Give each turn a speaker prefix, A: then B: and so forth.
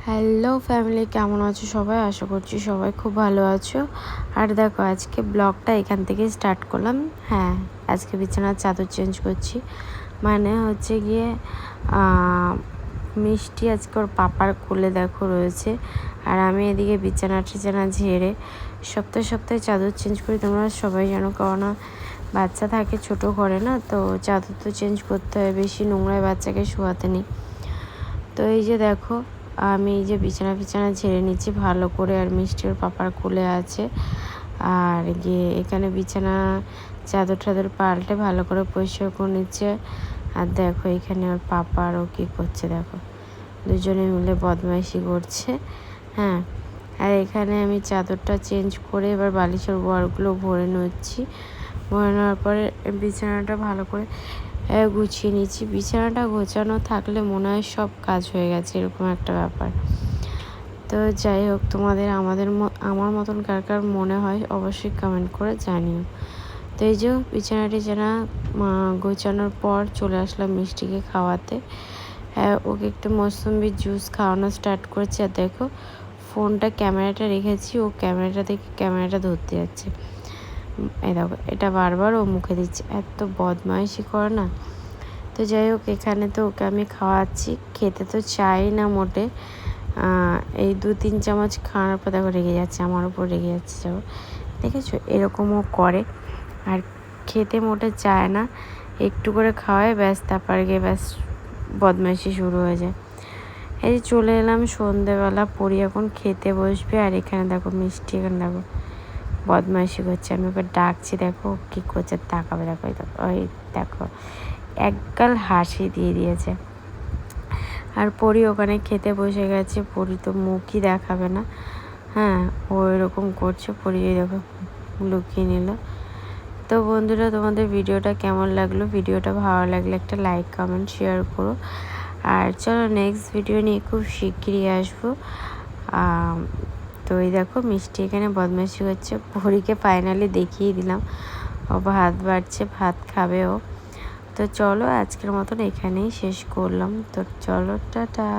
A: Hello family, কেমন আছো সবাই? আশা করছি সবাই খুব ভালো আছো। আর দেখো, আজকে ব্লগটা এখান থেকে স্টার্ট করলাম। হ্যাঁ, আজকে বিছানার চাদর চেঞ্জ করছি। মানে হচ্ছে গিয়ে মিষ্টি আজকে ওর পাপার কোলে দেখো রয়েছে, আর আমি এদিকে বিছানা টিছানা ঝেড়ে সপ্তাহে সপ্তাহে চাদর চেঞ্জ করি। তোমরা সবাই জানো, কারণ বাচ্চা থাকে ছোট ঘরে না, তো চাদর তো চেঞ্জ করতে হয়, বেশি নোংরায় বাচ্চাকে শোয়াতে নেই। তো এই যে দেখো, আমি এই যে বিছানা ঝেড়ে নিচ্ছি ভালো করে, আর মিষ্টির পাপার কোলে আছে। আর গিয়ে এখানে বিছানা চাদর টাদর পাল্টে ভালো করে পরিষ্কার করে নিচ্ছে। আর দেখো এখানে ওর পাপা আরও কী করছে, দেখো দুজনে মিলে বদমাইশি করছে। হ্যাঁ, আর এখানে আমি চাদরটা চেঞ্জ করে এবার বালিশের ওয়ারগুলো ভরে নিচ্ছি। ভরে নেওয়ার পরে বিছানাটা ভালো করে গুছিয়ে নিচ্ছি। বিছানাটা গোছানো থাকলে মনে হয় সব কাজ হয়ে গেছে, এরকম একটা ব্যাপার। তো যাই হোক, তোমাদের আমার মতন কার কার মনে হয় অবশ্যই কমেন্ট করে জানিও। তো এই যে বিছানা টিছানা গোছানোর পর চলে আসলাম মিষ্টিকে খাওয়াতে। ওকে একটু মৌসুম্বির জুস খাওয়ানো স্টার্ট করেছি। আর দেখো, ফোনটা ক্যামেরাটা রেখেছি, ও ক্যামেরাটা থেকে ক্যামেরাটা ধরতে যাচ্ছে। এই দেখো, এটা বারবার ও মুখে দিচ্ছে, এত বদমাইশি করে না। তো যাই হোক, এখানে তো ওকে আমি খাওয়াচ্ছি, খেতে তো চাই না মোটে। এই 2-3 চামচ খাওয়ানোর পর দেখো রেগে যাচ্ছে, আমার উপর রেগে যাচ্ছে। যাবো, দেখেছো এরকমও করে। আর খেতে মোটে চায় না, একটু করে খাওয়ায় ব্যাস, তারপর গিয়ে ব্যাস বদমাইশি শুরু হয়ে যায়। এই যে চলে এলাম সন্ধেবেলা, পরি এখন খেতে বসবে। আর এখানে দেখো মিষ্টি, এখানে দেখো বদমাইশি করছে। আমি ওকে ডাকছি, দেখো কী করছে, তাকাবে দেখো। ওই দেখো একগাল হাসি দিয়ে দিয়েছে। আর পরি ওখানে খেতে বসে গেছে। পরি তো মুখই দেখাবে না। হ্যাঁ, ও এরকম করছে। পরি দেখো লুকিয়ে নিল। তো বন্ধুরা, তোমাদের ভিডিওটা কেমন লাগলো? ভিডিওটা ভালো লাগলে একটা লাইক কমেন্ট শেয়ার করো। আর চলো নেক্সট ভিডিও নিয়ে খুব শিগগিরই আসবো। তো এই দেখো মিষ্টি এখানে বদমাইশি হচ্ছে। পরীকে ফাইনালি দেখিয়ে দিলাম, ও ভাত বাড়ছে, ভাত খাবে ও। তো চলো আজকের মতন এখানেই শেষ করলাম। তো চলো, টাটা।